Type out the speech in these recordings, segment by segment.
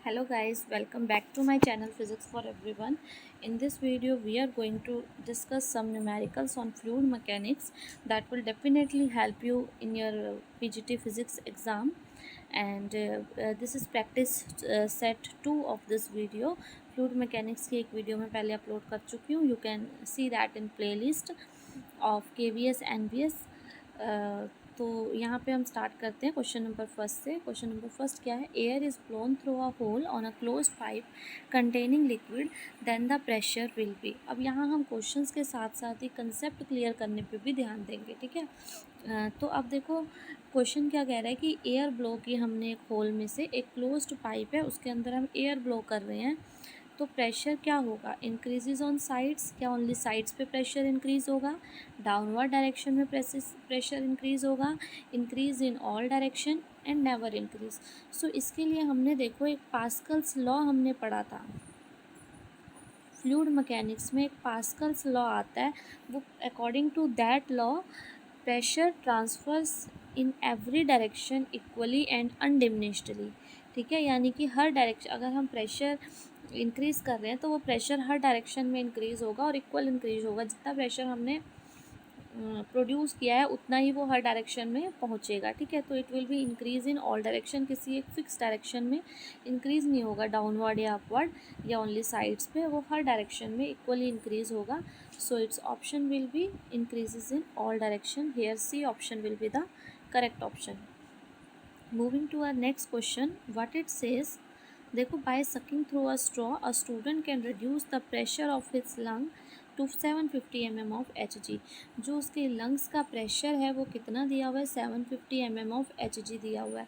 Hello guys, welcome back to my channel Physics for Everyone. In this video we are going to discuss some numericals on fluid mechanics that will definitely help you in your PGT physics exam. And this is practice set 2 of this video. Fluid mechanics की एक video में पहले upload कर चुकी हूँ. You can see that in playlist of KVS NVS. तो यहाँ पे हम स्टार्ट करते हैं क्वेश्चन नंबर फर्स्ट से. क्वेश्चन नंबर फर्स्ट क्या है? Air is blown through a hole on a close pipe containing liquid then the pressure will be. अब यहाँ हम क्वेश्चंस के साथ साथ ही कंसेप्ट क्लियर करने पे भी ध्यान देंगे. ठीक है. तो अब देखो क्वेश्चन क्या कह रहा है कि एयर ब्लो की हमने एक होल में से एक क्लोज्ड पाइप है, उसके अंदर हम एयर ब्लो कर रहे हैं. तो प्रेशर क्या होगा? Increases on sides. क्या ओनली साइड्स पे प्रेशर इंक्रीज होगा? डाउनवर्ड डायरेक्शन में प्रेशर इंक्रीज होगा? Increase in all direction and never increase. So इसके लिए हमने देखो एक पास्कल्स लॉ हमने पढ़ा था. फ्लूइड मैकेनिक्स में एक पास्कल्स लॉ आता है. वो according to that law pressure transfers in every direction equally and undiminishedly. ठीक है. यानी कि हर डायरेक्शन अगर हम प्रेशर इंक्रीज़ कर रहे हैं तो वो प्रेशर हर डायरेक्शन में इंक्रीज़ होगा और इक्वल इंक्रीज होगा. जितना प्रेशर हमने प्रोड्यूस किया है उतना ही वो हर डायरेक्शन में पहुंचेगा. ठीक है. तो it will be increase in all direction. किसी एक फिक्स डायरेक्शन में इंक्रीज़ नहीं होगा, डाउनवर्ड या अपवर्ड या ओनली साइड्स पे. वो हर डायरेक्शन में इक्वली इंक्रीज़ होगा. So its option will be increases in all direction. Here C option will be the correct option. Moving to our next question. What it says. देखो, by sucking through a straw a student can reduce the pressure of his lung to 750 mm of Hg. जो उसके lungs का pressure है वो कितना दिया हुआ है? 750 mm ऑफ Hg दिया हुआ है.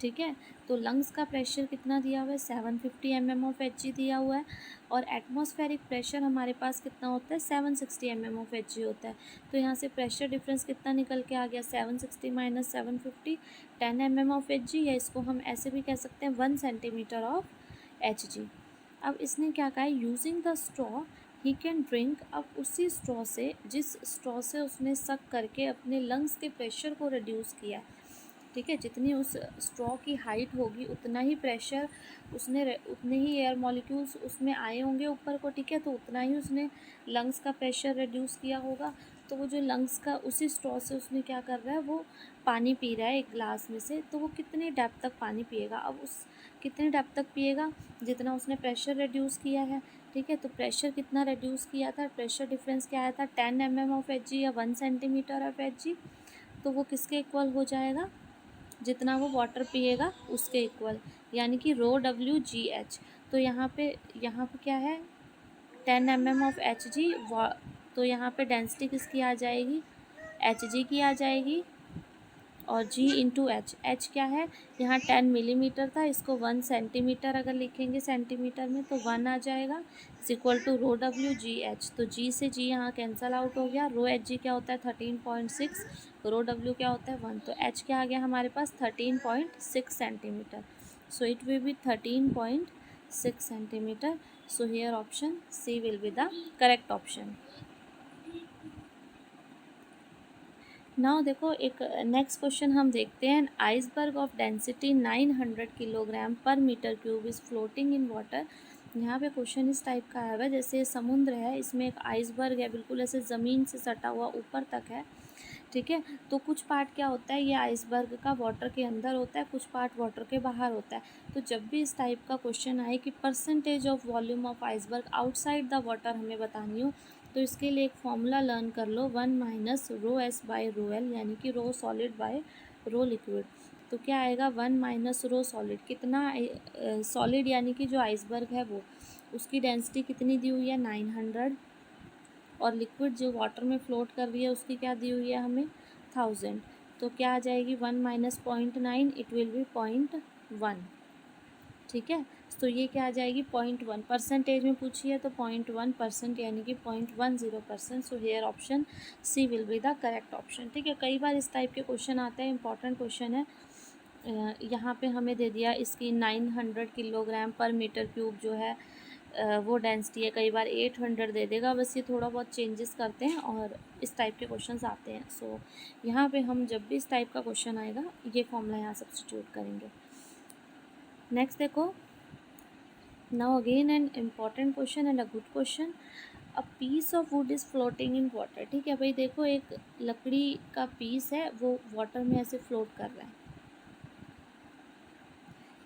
ठीक है. तो लंग्स का प्रेशर कितना दिया हुआ है? 750 mm ऑफ Hg दिया हुआ है. और एटमॉस्फेरिक प्रेशर हमारे पास कितना होता है? 760 mm ऑफ Hg होता है. तो यहाँ से प्रेशर डिफरेंस कितना निकल के आ गया? 760 माइनस 750, 10 mm ऑफ Hg. या इसको हम ऐसे भी कह सकते हैं 1 सेंटीमीटर ऑफ Hg. अब इसने क्या कहा है? Using the straw he can drink. अब उसी स्ट्रॉ से, जिस स्ट्रॉ से उसने सक करके अपने लंग्स के प्रेशर को रिड्यूस किया है. ठीक है. जितनी उस स्ट्रॉ की हाइट होगी उतना ही प्रेशर उसने, उतने ही एयर मॉलिक्यूल्स उसमें आए होंगे ऊपर को. ठीक है. तो उतना ही उसने लंग्स का प्रेशर रिड्यूस किया होगा. तो वो जो लंग्स का उसी स्ट्रॉ से उसने क्या कर रहा है, वो पानी पी रहा है एक ग्लास में से. तो वो कितने डेप्थ तक पानी पिएगा? अब उस कितने डेप्थ तक पिएगा? जितना उसने प्रेशर रिड्यूस किया है. ठीक है. तो प्रेशर कितना रिड्यूस किया था? प्रेशर डिफरेंस क्या आया था? 10 mm ऑफ Hg या 1 सेंटीमीटर ऑफ Hg. तो वो किसके इक्वल हो जाएगा? जितना वो वाटर पिएगा उसके इक्वल, यानी कि ρWgH. तो यहाँ पे क्या है? 10 mm ऑफ Hg. तो यहाँ पे डेंसिटी किसकी आ जाएगी? Hg की आ जाएगी. और G इंटू H क्या है? यहाँ 10 मिलीमीटर था, इसको 1 सेंटीमीटर अगर लिखेंगे सेंटीमीटर में तो 1 आ जाएगा. Is equal to ρWgH. तो G से G यहाँ कैंसल आउट हो गया. ρHg क्या होता है? 13.6. ρW क्या होता है? 1. तो H क्या आ गया हमारे पास? 13.6 centimetre. So it will be 13.6 centimetre. So here option C will be the correct option. Now देखो एक नेक्स्ट क्वेश्चन हम देखते हैं. Iceberg of density 900 kilogram per metre cube is floating in water. यहाँ पे क्वेश्चन इस टाइप का आया हुआ है जैसे समुद्र है, इसमें एक आइसबर्ग है, बिल्कुल ऐसे ज़मीन से सटा हुआ ऊपर तक है. ठीक है. तो कुछ पार्ट क्या होता है, ये आइसबर्ग का वाटर के अंदर होता है, कुछ पार्ट वाटर के बाहर होता है. तो जब भी इस टाइप का क्वेश्चन आए कि percentage of volume of iceberg outside the water हमें बतानी हो, तो इसके लिए एक फॉर्मूला लर्न कर लो. 1 माइनस ρS बाई ρL, यानी कि रो सॉलिड बाय रो लिक्विड. तो क्या आएगा? 1 माइनस रो सॉलिड. कितना सॉलिड यानी कि जो आइसबर्ग है वो, उसकी डेंसिटी कितनी दी हुई है? 900. और लिक्विड जो वाटर में फ्लोट कर रही है उसकी क्या दी हुई है हमें? 1000. तो क्या आ जाएगी? 1 माइनस 0.9, इट विल बी 0.1. ठीक है. तो ये क्या आ जाएगी? 0.1. परसेंटेज में पूछी है तो 0.1%, यानी कि 0.10%. सो here option C will be the correct option. ठीक है. कई बार इस टाइप के क्वेश्चन आते हैं, इंपॉर्टेंट क्वेश्चन है. यहाँ पे हमें दे दिया इसकी 900 किलोग्राम पर मीटर क्यूब जो है वो डेंसिटी है. कई बार 800 दे देगा. बस ये थोड़ा बहुत चेंजेस करते हैं और इस टाइप के क्वेश्चंस आते हैं. सो यहाँ पे हम जब भी इस टाइप का क्वेश्चन आएगा ये फॉर्मूला यहाँ सब्स्टिट्यूट करेंगे. नेक्स्ट देखो, now again an important question and a good question, a piece of wood is floating in water. ठीक है भाई, देखो एक लकड़ी का पीस है वो वाटर में ऐसे फ्लोट कर रहा है।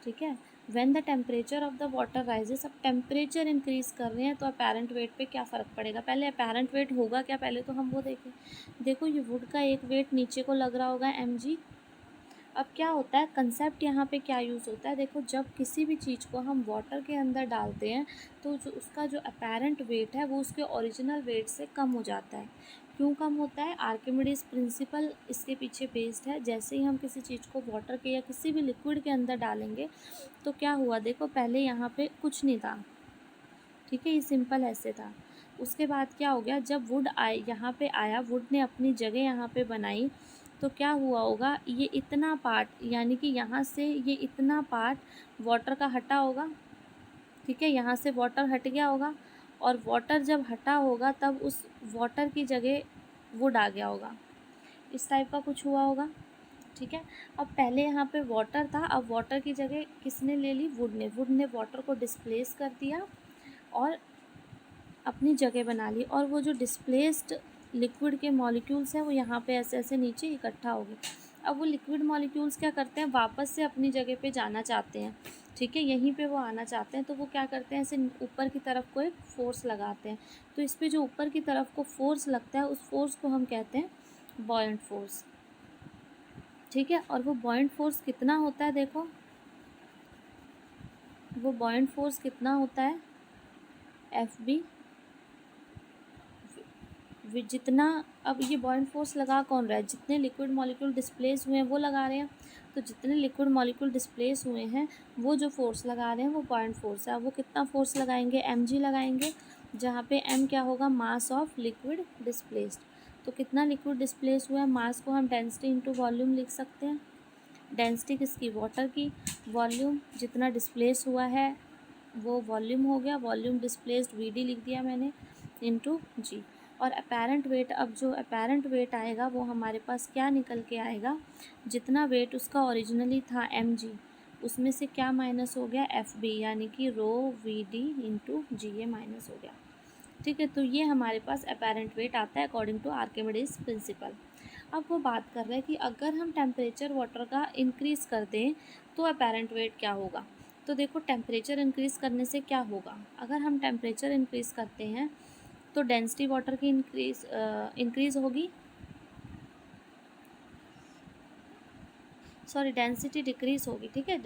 ठीक है, when the temperature of the water rises, अब टेम्परेचर इंक्रीज कर रहे हैं तो अपेरेंट वेट पे क्या फ़र्क पड़ेगा। पहले अपेरेंट वेट होगा क्या, पहले तो हम वो देखें। देखो ये वुड का एक वेट नीचे को लग रहा होगा mg। अब क्या होता है, कंसेप्ट यहाँ पे क्या यूज़ होता है, देखो जब किसी भी चीज़ को हम वाटर के अंदर डालते हैं तो जो उसका जो अपेरेंट वेट है वो उसके ओरिजिनल वेट से कम हो जाता है। क्यों कम होता है, आर्किमिडीज प्रिंसिपल इसके पीछे बेस्ड है। जैसे ही हम किसी चीज़ को वाटर के या किसी भी लिक्विड के अंदर डालेंगे तो क्या हुआ, देखो पहले यहाँ पे कुछ नहीं था। ठीक है, ये सिंपल ऐसे था। उसके बाद क्या हो गया, जब वुड आए यहाँ पे आया, वुड ने अपनी जगह यहाँ पे बनाई, तो क्या हुआ होगा, ये इतना पार्ट यानी कि यहाँ से ये इतना पार्ट वाटर का हटा होगा। ठीक है, यहाँ से वाटर हट गया होगा और वाटर जब हटा होगा तब उस वाटर की जगह वुड आ गया होगा। इस टाइप का कुछ हुआ होगा। ठीक है, अब पहले यहाँ पे वाटर था, अब वाटर की जगह किसने ले ली, वुड ने वाटर को डिस्प्लेस कर दिया और अपनी जगह बना ली। और वो जो डिस्प्लेस्ड लिक्विड के मॉलिक्यूल्स हैं वो यहाँ पे ऐसे ऐसे नीचे इकट्ठा हो गए। अब वो लिक्विड मॉलिक्यूल्स क्या करते हैं, वापस से अपनी जगह पे जाना चाहते हैं। ठीक है, यहीं पे वो आना चाहते हैं तो वो क्या करते हैं, ऐसे ऊपर की तरफ को एक फोर्स लगाते हैं। तो इस पर जो ऊपर की तरफ को फोर्स लगता है उस फोर्स को हम कहते हैं बॉयंट फोर्स। ठीक है, और वो बॉयंट फोर्स कितना होता है, देखो वो बॉयंट फोर्स कितना होता है, एफ बी। जितना, अब ये बॉयंट फोर्स लगा कौन रहा है, जितने लिक्विड मॉलिक्यूल डिस्प्लेस हुए हैं वो लगा रहे हैं। तो जितने लिक्विड मॉलिक्यूल डिस्प्लेस हुए हैं वो जो फोर्स लगा रहे हैं वो बॉयंट फोर्स है। वो कितना फोर्स लगाएंगे, mg लगाएंगे, जहाँ पे m क्या होगा, मास ऑफ लिक्विड डिस्प्लेस्ड। तो कितना लिक्विड डिस्प्लेस हुआ है, मास को हम डेंसिटी इंटू वॉल्यूम लिख सकते हैं। डेंसिटी किसकी, वाटर की। वॉल्यूम जितना डिस्प्लेस हुआ है वो वॉल्यूम हो गया, वॉल्यूम डिस्प्लेस्ड वी डी लिख दिया मैंने, इंटू जी। और अपेरेंट वेट, अब जो अपेरेंट वेट आएगा वो हमारे पास क्या निकल के आएगा, जितना वेट उसका ओरिजिनली था mg, उसमें से क्या माइनस हो गया, एफ बी, यानी कि रो वी डी इंटू जी, ये माइनस हो गया। ठीक है, तो ये हमारे पास अपेरेंट वेट आता है अकॉर्डिंग टू आर्किमिडीज प्रिंसिपल। अब वो बात कर रहे हैं कि अगर हम टेम्परेचर वाटर का इंक्रीज़ कर दें तो अपेरेंट वेट क्या होगा। तो देखो टेम्परेचर इंक्रीज़ करने से क्या होगा, अगर हम टेम्परेचर इंक्रीज़ करते हैं तो डेंसिटी वाटर की इंक्रीज़ होगी, सॉरी डेंसिटी डिक्रीज़ होगी। ठीक है,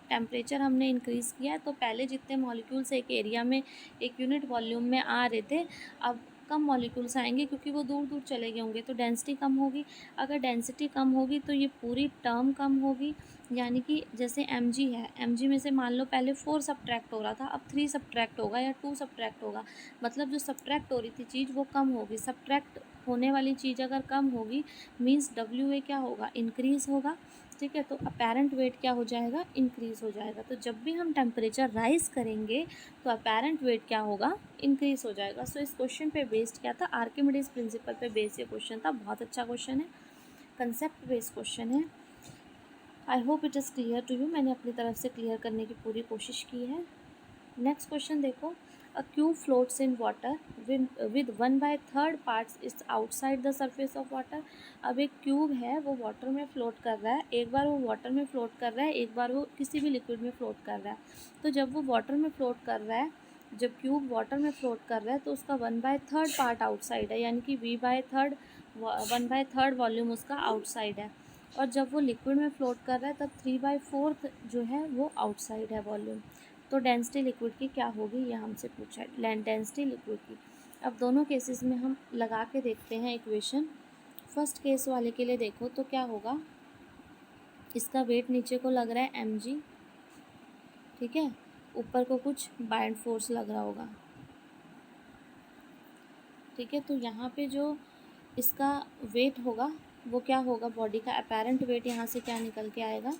टेम्परेचर हमने इंक्रीज़ किया है तो पहले जितने मॉलिक्यूल्स एक एरिया में एक यूनिट वॉल्यूम में आ रहे थे, अब कम मॉलिक्यूल्स आएंगे क्योंकि वो दूर दूर चले गए होंगे, तो डेंसिटी कम होगी। अगर डेंसिटी कम होगी तो ये पूरी टर्म कम होगी। यानी कि जैसे mg है, mg में से मान लो पहले 4 सब्ट्रैक्ट हो रहा था, अब 3 सब्ट्रैक्ट होगा या 2 सब्ट्रैक्ट होगा। मतलब जो सब्ट्रैक्ट हो रही थी चीज़ वो कम होगी। सब्ट्रैक्ट होने वाली चीज़ अगर कम होगी मीन्स WA क्या होगा, इंक्रीज़ होगा। ठीक है, तो अपेरेंट वेट क्या हो जाएगा, इंक्रीज़ हो जाएगा। तो जब भी हम टेम्परेचर राइज करेंगे तो अपेरेंट वेट क्या होगा, इंक्रीज़ हो जाएगा। सो इस क्वेश्चन पे बेस्ड क्या था, आर्किमिडीज प्रिंसिपल पे बेस्ड ये क्वेश्चन था। बहुत अच्छा क्वेश्चन है, कंसेप्ट बेस्ड क्वेश्चन है। I hope it is clear to you, मैंने अपनी तरफ से क्लियर करने की पूरी कोशिश की है। नेक्स्ट क्वेश्चन देखो, अ cube floats in water with 1/3 parts is outside the surface of water. अब एक क्यूब है वो वाटर में फ्लोट कर रहा है, एक बार वो वाटर में फ्लोट कर रहा है, एक बार वो किसी भी लिक्विड में फ्लोट कर रहा है। तो जब वो वाटर में फ्लोट कर रहा है, जब क्यूब वाटर में फ्लोट कर रहा है तो उसका 1/3 पार्ट आउटसाइड है, यानी कि V/3 1/3 वॉल्यूम उसका आउटसाइड है। और जब वो लिक्विड में फ्लोट कर रहा है तब 3/4 जो है वो आउटसाइड है वॉल्यूम। तो डेंसिटी लिक्विड की क्या होगी, ये हमसे पूछा है, डेंसिटी लिक्विड की। अब दोनों केसेस में हम लगा के देखते हैं इक्वेशन। फर्स्ट केस वाले के लिए देखो तो क्या होगा, इसका वेट नीचे को लग रहा है mg। ठीक है, ऊपर को कुछ बाइंड फोर्स लग रहा होगा। ठीक है, तो यहाँ पे जो इसका वेट होगा वो क्या होगा, बॉडी का अपेरेंट वेट यहाँ से क्या निकल के आएगा,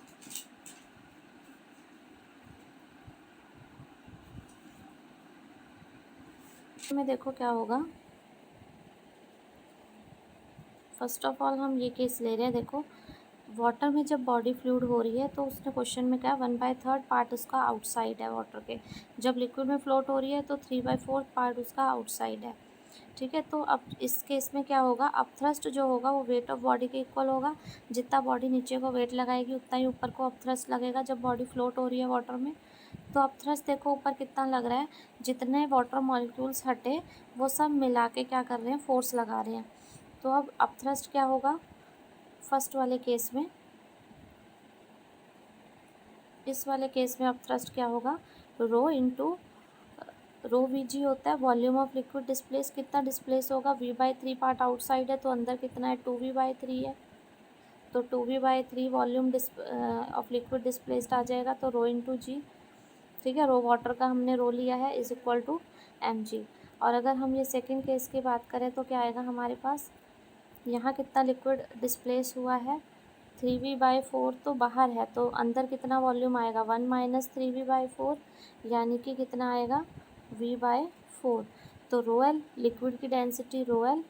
में देखो क्या होगा। फर्स्ट ऑफ ऑल हम ये केस ले रहे हैं, देखो वाटर में जब बॉडी फ्लूइड हो रही है तो उसने क्वेश्चन में क्या 1/3 पार्ट उसका आउटसाइड है वाटर के। जब लिक्विड में फ्लोट हो रही है तो 3/4 पार्ट उसका आउटसाइड है। ठीक है, तो अब इस केस में क्या होगा, अब थ्रस्ट जो होगा वो वेट ऑफ बॉडी के इक्वल होगा। जितना बॉडी नीचे को वेट लगाएगी उतना ही ऊपर को अब थ्रस्ट लगेगा जब बॉडी फ्लोट हो रही है वाटर में। तो अब थ्रस्ट देखो ऊपर कितना लग रहा है, जितने वाटर मॉलिक्यूल्स हटे वो सब मिला के क्या कर रहे हैं, फोर्स लगा रहे हैं। तो अब थ्रस्ट क्या होगा फर्स्ट वाले केस में, इस वाले केस में अब थ्रस्ट क्या होगा, रो इंटू रो वी जी होता है वॉल्यूम ऑफ लिक्विड डिस्प्लेस। कितना डिस्प्लेस होगा, v/3 पार्ट आउटसाइड है तो अंदर कितना है, 2v/3 है। तो 2v/3 volume of liquid displaced आ जाएगा, तो रो इंटू जी। ठीक है, रो वाटर का हमने रो लिया है इज इक्वल टू mg। और अगर हम ये सेकेंड केस की बात करें तो क्या आएगा हमारे पास, यहाँ कितना लिक्विड डिस्प्लेस हुआ है, 3v/4 तो बाहर है तो अंदर कितना वॉल्यूम आएगा, 1 - 3v/4 यानी कि कितना आएगा, v/4। तो रो एल लिक्विड की डेंसिटी रो एल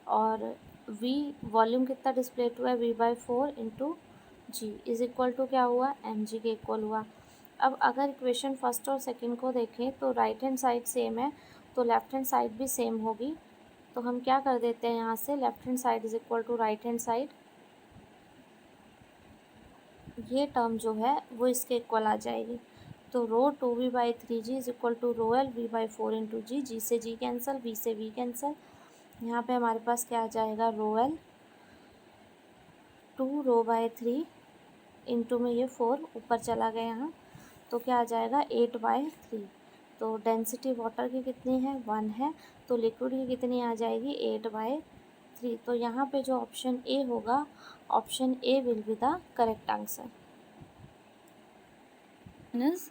और v वॉल्यूम कितना डिस्प्लेट हुआ है, v/4 into g is equal to क्या हुआ, mg के इक्वल हुआ। अब अगर इक्वेशन फर्स्ट और सेकंड को देखें तो राइट हैंड साइड सेम है तो लेफ्ट हैंड साइड भी सेम होगी। तो हम क्या कर देते हैं, यहाँ से left hand side is equal to right hand side, ये टर्म जो है वो इसके इक्वल आ जाएगी। तो rho 2v/3g is equal to rho L v/4 into G, G से जी कैंसिल, v से v कैंसिल। यहाँ पे हमारे पास क्या आ जाएगा, रो एल 2 रो/3 इंटू में ये 4 ऊपर चला गया यहाँ, तो क्या आ जाएगा 8/3। तो डेंसिटी वाटर की कितनी है, 1 है, तो लिक्विड की कितनी आ जाएगी, 8/3। तो यहाँ पे जो ऑप्शन ए होगा, option A will be the correct answer. is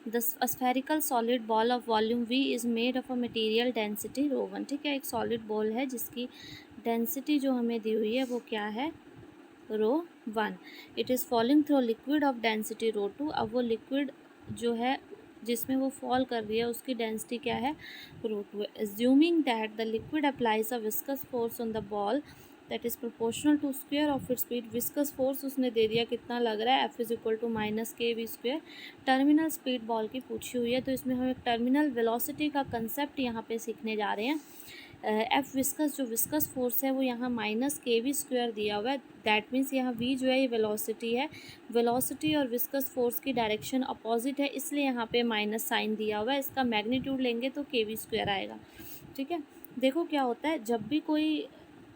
the spherical solid ball of volume v is made of a material density ρ1। ठीक है, एक सॉलिड बॉल है जिसकी डेंसिटी जो हमें दी हुई है वो क्या है, ρ1। It is falling through liquid of density ρ2। अब वो लिक्विड जो है जिसमें वो फॉल कर रही है उसकी डेंसिटी क्या है, ρ2। Assuming that the liquid applies a viscous force on the ball that is proportional to square of it speed. Viscous force उसने दे दिया कितना लग रहा है, F is equal to -kv²। Terminal speed ball की पूछी हुई है तो इसमें हम एक टर्मिनल वेलोसिटी का कंसेप्ट यहाँ पे सीखने जा रहे हैं। एफ विस्कस जो विस्कस फोर्स है वो यहाँ -kv² दिया हुआ है। दैट मीन्स यहाँ v जो है ये वेलोसिटी है, वेलोसिटी और विस्कस फोर्स की डायरेक्शन अपोजिट है इसलिए यहाँ पे माइनस साइन दिया हुआ है। इसका मैग्नीट्यूड लेंगे तो kv² आएगा। ठीक है, देखो क्या होता है, जब भी कोई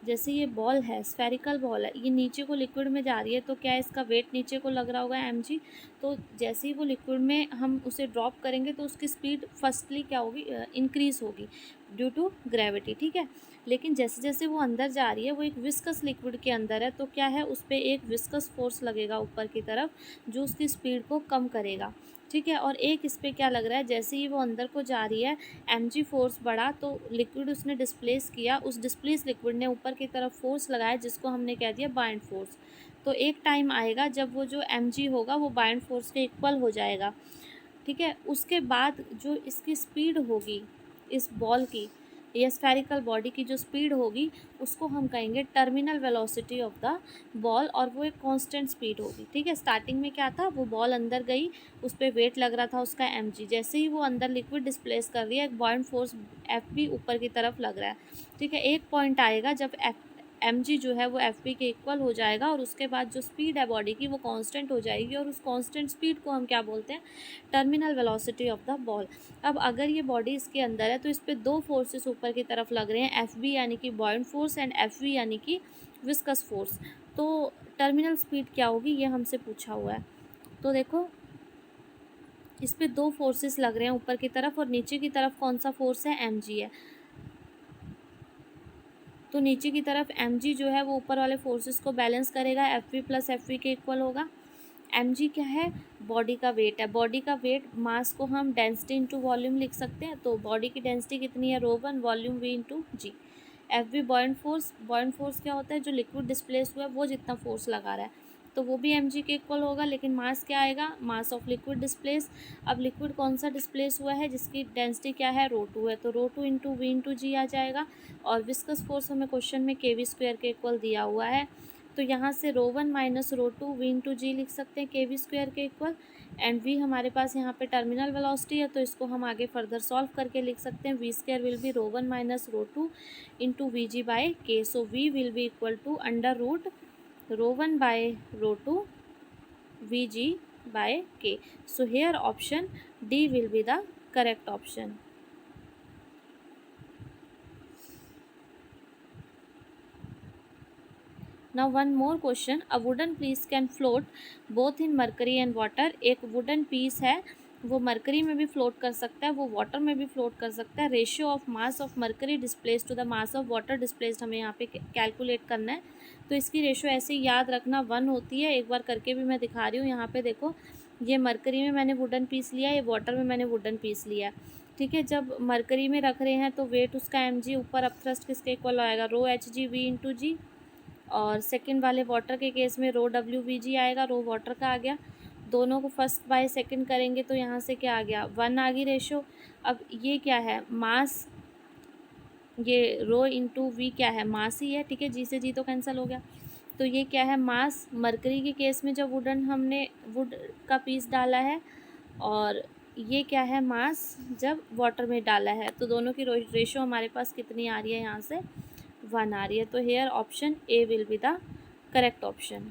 जैसे ये बॉल है, स्फेरिकल बॉल है, ये नीचे को लिक्विड में जा रही है तो क्या है, इसका वेट नीचे को लग रहा होगा mg। तो जैसे ही वो लिक्विड में हम उसे ड्रॉप करेंगे तो उसकी स्पीड फर्स्टली क्या होगी, इंक्रीज होगी ड्यू टू ग्रेविटी। ठीक है, लेकिन जैसे जैसे वो अंदर जा रही है, वो एक विस्कस लिक्विड के अंदर है तो क्या है, उस पर एक विस्कस फोर्स लगेगा ऊपर की तरफ जो उसकी स्पीड को कम करेगा। ठीक है, और एक इस पर क्या लग रहा है, जैसे ही वो अंदर को जा रही है mg फोर्स बढ़ा तो लिक्विड उसने डिस्प्लेस किया, उस डिस्प्लेस लिक्विड ने ऊपर की तरफ फोर्स लगाया जिसको हमने कह दिया बाइंड फोर्स। तो एक टाइम आएगा जब वो जो mg होगा वो बाइंड फोर्स के इक्वल हो जाएगा। ठीक है, उसके बाद जो इसकी स्पीड होगी इस बॉल की या स्फेरिकल बॉडी की जो स्पीड होगी उसको हम कहेंगे terminal velocity of the ball, और वो एक कांस्टेंट स्पीड होगी। ठीक है, स्टार्टिंग में क्या था, वो बॉल अंदर गई, उस पर वेट लग रहा था उसका mg, जैसे ही वो अंदर लिक्विड डिस्प्लेस कर रही है एक बॉइंड फोर्स एफ भी ऊपर की तरफ लग रहा है। ठीक है, एक पॉइंट आएगा जब mg जो है वो fp के इक्वल हो जाएगा और उसके बाद जो स्पीड है बॉडी की वो कांस्टेंट हो जाएगी और उस कांस्टेंट स्पीड को हम क्या बोलते हैं, terminal velocity of the ball. अब अगर ये बॉडी इसके अंदर है तो इस पर दो फोर्सेस ऊपर की तरफ लग रहे हैं, fb यानी कि बॉइंड फोर्स एंड fv यानी कि विस्कस फोर्स। तो टर्मिनल स्पीड क्या होगी ये हमसे पूछा हुआ है। तो देखो इस पर दो फोर्सेस लग रहे हैं ऊपर की तरफ और नीचे की तरफ कौन सा फोर्स है, mg है। तो नीचे की तरफ mg जो है वो ऊपर वाले फोर्सेस को बैलेंस करेगा, fv प्लस fv के इक्वल होगा। mg क्या है, बॉडी का वेट है, बॉडी का वेट मास को हम डेंसिटी इंटू वॉल्यूम लिख सकते हैं। तो बॉडी की डेंसिटी कितनी है, ρ1 वॉल्यूम v इंटू जी। fv बॉइंड फोर्स, बॉइंड फोर्स क्या होता है, जो लिक्विड डिस्प्लेस हुआ है वो जितना फोर्स लगा रहा है तो वो भी mg के इक्वल होगा। लेकिन मास क्या आएगा, मास ऑफ लिक्विड डिस्प्लेस। अब लिक्विड कौन सा डिस्प्लेस हुआ है जिसकी डेंसिटी क्या है, ρ2 है, तो ρ2 इंटू वी इंटू जी आ जाएगा। और विस्कस फोर्स हमें क्वेश्चन में kv² के इक्वल दिया हुआ है तो यहाँ से रो 1 माइनस रो 2 v इंटू जी लिख सकते हैं के वी स्क्वायर के इक्वल, एंड v हमारे पास यहाँ पे टर्मिनल वेलोसिटी है, तो इसको हम आगे फर्दर सॉल्व करके लिख सकते हैं। v square will be rho 1 minus rho 2 into v g by k, so v will be equal to under root rho 1 by rho 2 v g by k. So here option D will be the correct option. Now one more question. A wooden piece can float both in mercury and water. एक wooden piece है, वो mercury में भी float कर सकता है, वो water में भी फ्लोट कर सकता है। Ratio of mass of mercury displace to the mass of water displaced हमें यहाँ पे कैलकुलेट करना है। तो इसकी रेशियो ऐसे ही याद रखना 1 होती है। एक बार करके भी मैं दिखा रही हूँ। यहाँ पे देखो, ये मरकरी में मैंने वुडन पीस लिया, ये वाटर में मैंने वुडन पीस लिया। ठीक है, जब मरकरी में रख रहे हैं तो वेट उसका mg ऊपर, अब थ्रस्ट किसके इक्वल आएगा, रो एच जी वी इंटू जी, और सेकंड वाले वाटर के केस में रो डब्ल्यू वी जी आएगा, रो वाटर का आ गया। दोनों को फर्स्ट बाय सेकंड करेंगे तो यहाँ से क्या आ गया, 1 आ गई रेशो। अब ये क्या है, मास, ये रो इंटू वी क्या है, मास ही है। ठीक है, जी से जी तो कैंसिल हो गया। तो ये क्या है, मास। मरकरी के केस में जब वुडन हमने वुड का पीस डाला है, और ये क्या है, मास जब वाटर में डाला है। तो दोनों की रेशो हमारे पास कितनी आ रही है, यहाँ से 1 आ रही है। तो here option A will be the correct option.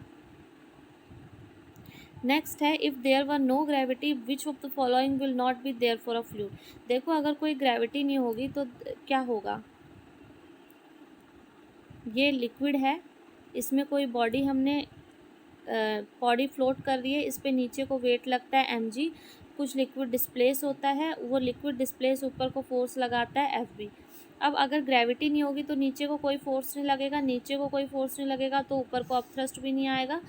Next है, if there were no gravity which of the following will not be there for a fluid. देखो, अगर कोई ग्रेविटी नहीं होगी तो क्या होगा, ये लिक्विड है, इसमें कोई बॉडी हमने बॉडी फ्लोट कर रही है, इस पे नीचे को वेट लगता है mg, कुछ लिक्विड डिस्प्लेस होता है, वो लिक्विड डिस्प्लेस ऊपर को फोर्स लगाता है fb। अब अगर ग्रेविटी नहीं होगी तो नीचे को कोई फोर्स नहीं लगेगा, नीचे को कोई फोर्स नहीं लगेगा तो ऊपर को अप थ्रस्ट भी नहीं आएगा।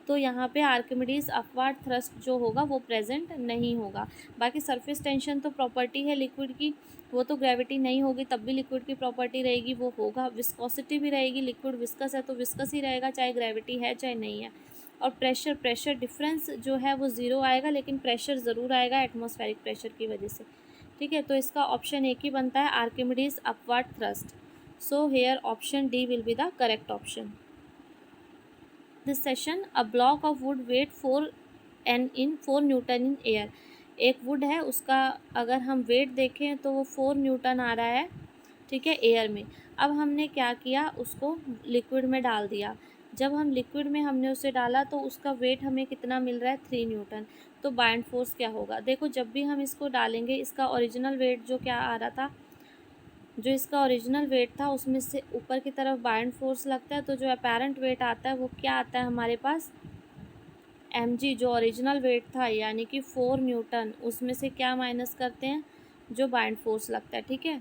तो यहाँ पे आर्किमिडीज अपवार्ड थ्रस्ट जो होगा वो प्रेजेंट नहीं होगा। बाकी सरफेस टेंशन तो प्रॉपर्टी है लिक्विड की, वो तो ग्रेविटी नहीं होगी तब भी लिक्विड की प्रॉपर्टी रहेगी, वो होगा। विस्कोसिटी भी रहेगी, लिक्विड विस्कस है तो विस्कस ही रहेगा, चाहे ग्रेविटी है चाहे नहीं है। और प्रेशर डिफरेंस जो है वो ज़ीरो आएगा, लेकिन प्रेशर ज़रूर आएगा एटमॉस्फेरिक प्रेशर की वजह से। ठीक है, तो इसका ऑप्शन एक ही बनता है, Archimedes upward thrust. So here option D will be the correct option. This session, a block of wood weight 4 newton in air. एक वुड है, उसका अगर हम वेट देखें तो वो 4 न्यूटन आ रहा है। ठीक है, एयर में। अब हमने क्या किया, उसको लिक्विड में डाल दिया। जब हम लिक्विड में हमने उसे डाला तो उसका वेट हमें कितना मिल रहा है, 3 न्यूटन। तो बाइंड फोर्स क्या होगा, देखो जब भी हम इसको डालेंगे, इसका ओरिजिनल वेट जो क्या आ रहा था, जो इसका ओरिजिनल वेट था उसमें से ऊपर की तरफ बाइंड फोर्स लगता है, तो जो अपेरेंट वेट आता है वो क्या आता है हमारे पास, mg, जो ओरिजिनल वेट था यानी कि 4 न्यूटन, उसमें से क्या माइनस करते हैं, जो बाइंड फोर्स लगता है। ठीक है,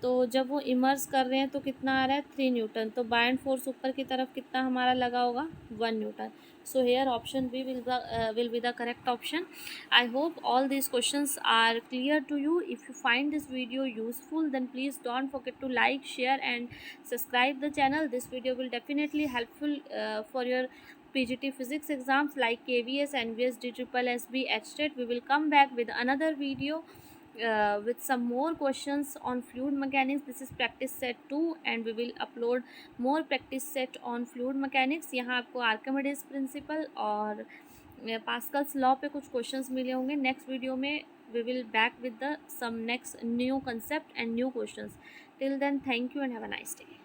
तो जब वो इमर्स कर रहे हैं तो कितना आ रहा है, 3 न्यूटन। तो बाइंड फोर्स ऊपर की तरफ कितना हमारा लगा होगा, 1 newton. So here option B will be the correct option. I hope all these questions are clear to you. If you find this video useful, then please don't forget to like, share and subscribe the channel. This video will definitely helpful for your PGT physics exams like KVS, NVS, DSSB, HTET. We will come back with another video with some more questions on fluid mechanics. This is practice set 2 and we will upload more practice set on fluid mechanics. यहाँ आपको Archimedes principal और Pascal's law पे कुछ questions मिले होंगे। Next video में we will back with the some next new concept and new questions. Till then, thank you and have a nice day.